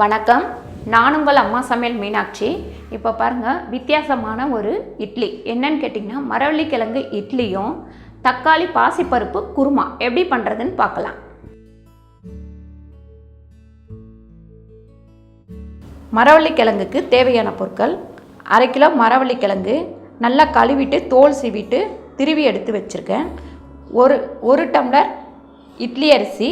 வணக்கம், நான் உங்கள் அம்மா சமையல் மீனாட்சி. இப்போ பாருங்கள், வித்தியாசமான ஒரு இட்லி என்னன்னு கேட்டிங்கன்னா, மரவள்ளி கிழங்கு இட்லியும் தக்காளி பாசிப்பருப்பு குருமா எப்படி பண்ணுறதுன்னு பார்க்கலாம். மரவள்ளி கிழங்குக்கு தேவையான பொருட்கள்: 1/2 கிலோ மரவள்ளி கிழங்கு நல்லா கழுவிட்டு தோல் சீவிட்டு திருவி எடுத்து வச்சுருக்கேன். ஒரு டம்ளர் இட்லி அரிசி,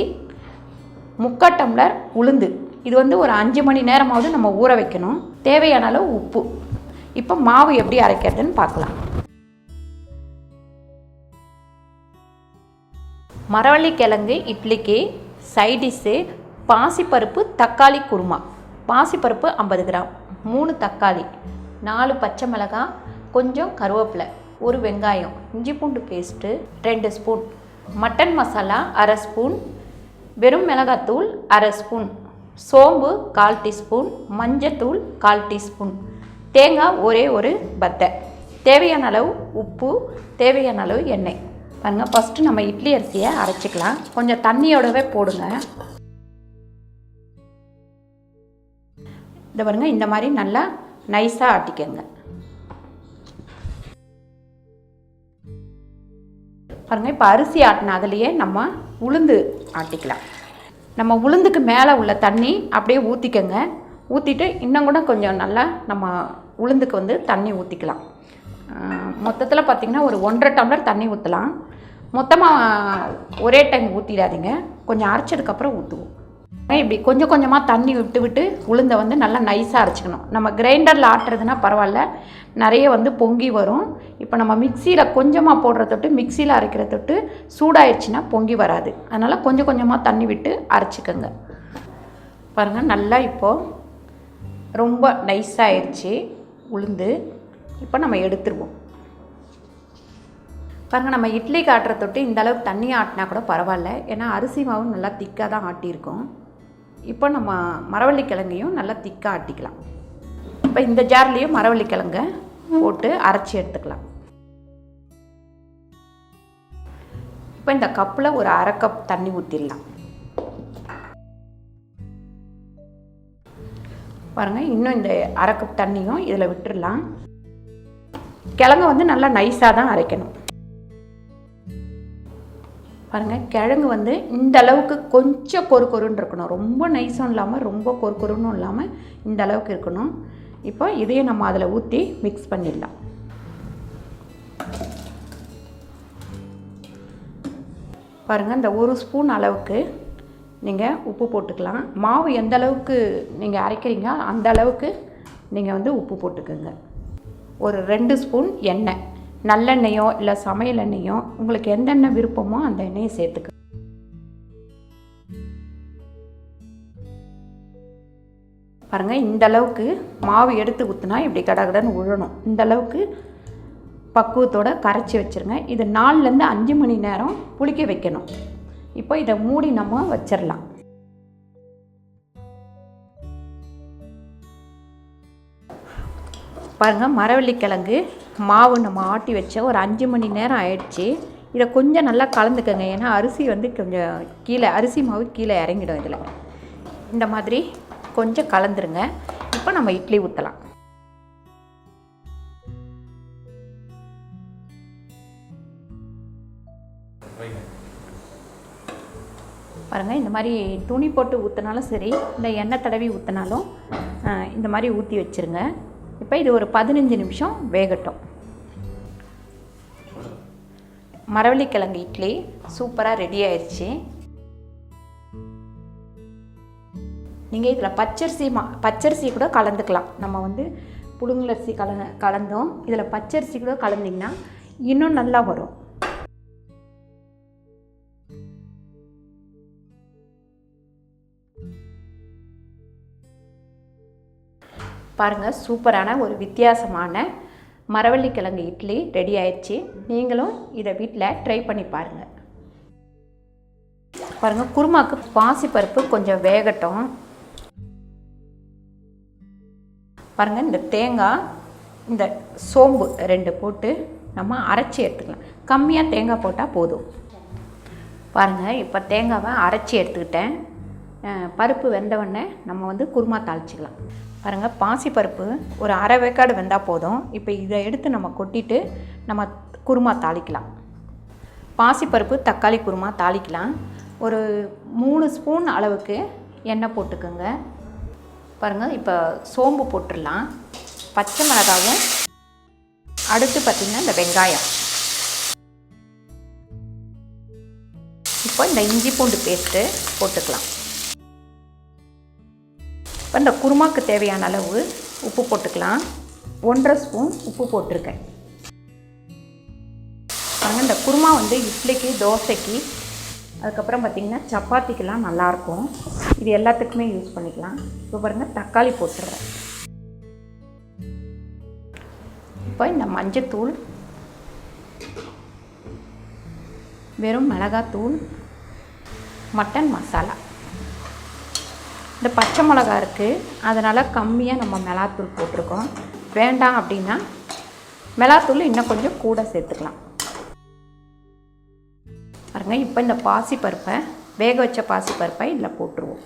3/4 டம்ளர் உளுந்து. இது ஒரு 5 மணி நேரமாவது நம்ம ஊற வைக்கணும். தேவையான அளவு உப்பு. இப்போ மாவு எப்படி அரைக்கிறதுன்னு பார்க்கலாம். மரவள்ளி கிழங்கு இட்லிக்கு சைடிஷ்ஷு பாசிப்பருப்பு தக்காளி குருமா. பாசிப்பருப்பு 50 கிராம், 3 தக்காளி, 4 பச்சை மிளகாய், கொஞ்சம் கருவேப்பிலை, 1 வெங்காயம், இஞ்சி பூண்டு paste 2 spoon, mutton masala 1/2 spoon, வெறும் மிளகாத்தூள் 1/2 ஸ்பூன், சோம்பு 1/4 டீஸ்பூன், மஞ்சத்தூள் 1/4 டீஸ்பூன், தேங்காய் ஒரு பத்தை, தேவையான அளவு உப்பு, தேவையான அளவு எண்ணெய். பாருங்கள், ஃபஸ்ட்டு நம்ம இட்லி அரிசியை அரைச்சிக்கலாம். கொஞ்சம் தண்ணியோடவே போடுங்க. இதை பாருங்கள், இந்த மாதிரி நல்லா நைஸாக ஆட்டிக்கங்க. பாருங்கள், இப்போ அரிசி ஆட்டின அதுலேயே நம்ம உளுந்து ஆட்டிக்கலாம். நம்ம உளுந்துக்கு மேலே உள்ள தண்ணி அப்படியே ஊற்றிக்கங்க. ஊற்றிட்டு இன்னும் கூட கொஞ்சம் நல்லா நம்ம உளுந்துக்கு தண்ணி ஊற்றிக்கலாம். மொத்தத்தில் பார்த்திங்கன்னா ஒரு 1.5 டம்ளர் தண்ணி ஊற்றலாம். மொத்தமாக ஒரே டைம் ஊற்றிடாதீங்க, கொஞ்சம் அரைச்சதுக்கப்புறம் ஊற்றுவோம். இப்படி கொஞ்சம் கொஞ்சமாக தண்ணி விட்டு உளுந்தை நல்லா நைஸாக அரைச்சிக்கணும். நம்ம கிரைண்டரில் ஆட்டுறதுனா பரவாயில்ல, நிறைய பொங்கி வரும். இப்போ நம்ம மிக்சியில் கொஞ்சமாக போடுற தொட்டு, மிக்சியில் அரைக்கிற தொட்டு சூடாயிடுச்சுன்னா பொங்கி வராது. அதனால் கொஞ்சம் கொஞ்சமாக தண்ணி விட்டு அரைச்சிக்கோங்க. பாருங்கள், நல்லா இப்போது ரொம்ப நைஸாகிடுச்சு உளுந்து. இப்போ நம்ம எடுத்துருவோம். பாருங்கள், நம்ம இட்லிக்கு ஆட்டுற தொட்டு இந்த அளவுக்கு தண்ணி ஆட்டினா கூட பரவாயில்ல, ஏன்னா அரிசி மாவு நல்லா திக்காக தான் ஆட்டியிருக்கோம். இப்போ நம்ம மரவள்ளி கிழங்கையும் நல்லா திக்காக ஆட்டிக்கலாம். இப்போ இந்த ஜார்லேயும் மரவள்ளி கிழங்கை போட்டு அரைச்சி எடுத்துக்கலாம். இப்போ இந்த கப்பில் ஒரு 1/2 கப் தண்ணி ஊற்றிடலாம். பாருங்கள், இன்னும் இந்த 1/2 கப் தண்ணியும் இதில் விட்டுடலாம். கிழங்கு நல்லா நைஸாக தான் அரைக்கணும். பாருங்கள், கிழங்கு இந்த அளவுக்கு கொஞ்சம் கொருன்னு இருக்கணும். ரொம்ப நைஸும் இல்லாமல் ரொம்ப கொருன்னு இல்லாமல் இந்த அளவுக்கு இருக்கணும். இப்போ இதையும் நம்ம அதில் ஊற்றி மிக்ஸ் பண்ணிடலாம். பாருங்கள், இந்த 1 ஸ்பூன் அளவுக்கு நீங்கள் உப்பு போட்டுக்கலாம். மாவு எந்த அளவுக்கு நீங்கள் அரைக்கிறீங்க அந்த அளவுக்கு நீங்கள் உப்பு போட்டுக்கோங்க. ஒரு 2 ஸ்பூன் எண்ணெய், நல்லெண்ணெயோ இல்லை சமையல் எண்ணெயோ, உங்களுக்கு எந்த எண்ணெய் விருப்பமோ அந்த எண்ணெயை சேர்த்துக்க. பாருங்கள், இந்த அளவுக்கு மாவு எடுத்து ஊற்றினா இப்படி கடகடன்னு உழணும். இந்த அளவுக்கு பக்குவத்தோடு கரைச்சி வச்சுருங்க. இது 4லேருந்து 5 மணி நேரம் புளிக்க வைக்கணும். இப்போ இதை மூடி நம்ம வச்சிடலாம். பாருங்கள், மரவள்ளி கிழங்கு மாவு நம்ம ஆட்டி வச்ச ஒரு 5 மணி நேரம் ஆயிடுச்சு. இதை கொஞ்சம் நல்லா கலந்துக்கங்க, ஏன்னா அரிசி கொஞ்சம் கீழே, அரிசி மாவு கீழே இறங்கிடும். இதில் இந்த மாதிரி கொஞ்சம் கலந்துருங்க. இப்போ நம்ம இட்லி ஊற்றலாம். பாருங்கள், இந்த மாதிரி துணி போட்டு ஊற்றினாலும் சரி, இந்த எண்ணெய் தடவி ஊற்றினாலும் இந்த மாதிரி ஊற்றி வச்சுருங்க. இப்போ இது ஒரு 15 நிமிஷம் வேகட்டும். மரவள்ளி கிழங்கு இட்லி சூப்பராக ரெடி ஆயிடுச்சு. நீங்கள் இதில் பச்சரிசி கூட கலந்துக்கலாம். நம்ம புழுங்கலரிசி கலந்தோம், இதில் பச்சரிசி கூட கலந்திங்கன்னா இன்னும் நல்லா வரும். பாருங்கள், சூப்பரான ஒரு வித்தியாசமான மரவள்ளி கிழங்கு இட்லி ரெடி ஆயிடுச்சு. நீங்களும் இதை வீட்டில் ட்ரை பண்ணி பாருங்கள். பாருங்கள், குருமாக்கு பாசிப்பருப்பு கொஞ்சம் வேகட்டும். பாருங்கள், இந்த தேங்காய், இந்த சோம்பு 2 போட்டு நம்ம அரைச்சி எடுத்துக்கலாம். கம்மியாக தேங்காய் போட்டால் போதும். பாருங்கள், இப்போ தேங்காவை அரைச்சி எடுத்துக்கிட்டேன். பருப்பு வெந்தவுடனே நம்ம வந்து குருமா தாளிச்சிக்கலாம். பாருங்கள், பாசிப்பருப்பு ஒரு அரை வேக்காடு வெந்தால் போதும். இப்போ இதை எடுத்து நம்ம கொட்டிட்டு நம்ம குருமா தாளிக்கலாம். பாசிப்பருப்பு தக்காளி குருமா தாளிக்கலாம். ஒரு 3 ஸ்பூன் அளவுக்கு எண்ணெய் போட்டுக்கோங்க. பாருங்கள், இப்போ சோம்பு போட்டுடலாம். பச்சை மிளகாவும், அடுத்து பார்த்திங்கன்னா இந்த வெங்காயம், இப்போ இந்த இஞ்சி பூண்டு பேஸ்ட்டு போட்டுக்கலாம். இப்போ இந்த குருமாவுக்கு தேவையான அளவு உப்பு போட்டுக்கலாம். 1.5 ஸ்பூன் உப்பு போட்டிருக்கேன். பாருங்கள், இந்த குருமா வந்து இட்லிக்கு, தோசைக்கு, அதுக்கப்புறம் பார்த்திங்கன்னா சப்பாத்திக்கெலாம் நல்லாயிருக்கும். இது எல்லாத்துக்குமே யூஸ் பண்ணிக்கலாம். இப்போ பாருங்கள், தக்காளி போட்டுடுறேன். இப்போ இந்த மஞ்சத்தூள், வெறும் மிளகாத்தூள், மட்டன் மசாலா, இந்த பச்சை மிளகா இருக்குது, அதனால் கம்மியாக நம்ம மிளகாத்தூள் போட்டிருக்கோம். வேண்டாம் அப்படின்னா மிளகாத்தூள் இன்னும் கொஞ்சம் கூட சேர்த்துக்கலாம். பாருங்க, இப்போ இந்த பாசிப்பருப்பை, வேக வச்ச பாசிப்பருப்பை இதில் போட்டுருவோம்.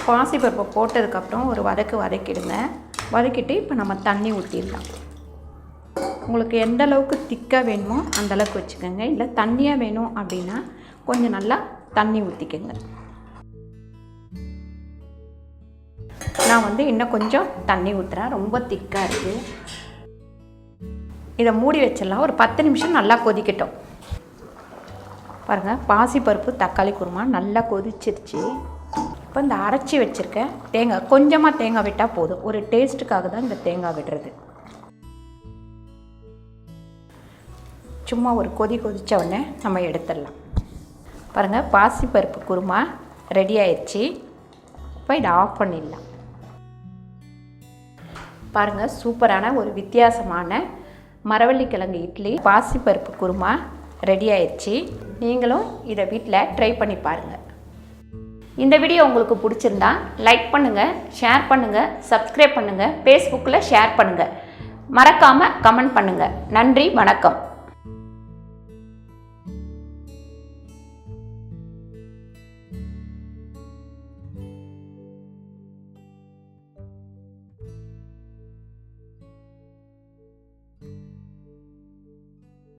பாசிப்பருப்பை போட்டதுக்கப்புறம் ஒரு வதக்கிடுங்க. வதக்கிட்டு இப்போ நம்ம தண்ணி ஊற்றிடலாம். உங்களுக்கு எந்த அளவுக்கு திக்காக வேணுமோ அந்தளவுக்கு வச்சுக்கோங்க. இல்லை தண்ணியாக வேணும் அப்படின்னா கொஞ்சம் நல்லா தண்ணி ஊற்றிக்கோங்க. நான் வந்து இன்னும் கொஞ்சம் தண்ணி ஊற்றுறேன், ரொம்ப திக்காக இருக்குது. இதை மூடி வச்சிடலாம். ஒரு 10 நிமிஷம் நல்லா கொதிக்கட்டும். பாருங்கள், பாசிப்பருப்பு தக்காளி குருமா நல்லா கொதிச்சிருச்சு. இப்போ இந்த அரைச்சி வச்சுருக்க தேங்காய், கொஞ்சமாக தேங்காய் விட்டால் போதும். ஒரு டேஸ்ட்டுக்காக தான் இந்த தேங்காய் விடுறது. சும்மா ஒரு கொதித்த உடனே நம்ம எடுத்துடலாம். பாருங்கள், பாசிப்பருப்பு குருமா ரெடி ஆயிடுச்சு. இப்போ இதை ஆஃப் பண்ணிடலாம். பாருங்கள், சூப்பரான ஒரு வித்தியாசமான மரவள்ளி கிழங்கு இட்லி பாசிப்பருப்பு குருமா ரெடி ஆயிடுச்சு. நீங்களும் இதை வீட்டில் ட்ரை பண்ணி பாருங்கள். இந்த வீடியோ உங்களுக்கு பிடிச்சிருந்தா லைக் பண்ணுங்கள், ஷேர் பண்ணுங்கள், சப்ஸ்கிரைப் பண்ணுங்கள், ஃபேஸ்புக்கில் ஷேர் பண்ணுங்கள், மறக்காமல் கமெண்ட் பண்ணுங்கள். நன்றி, வணக்கம்.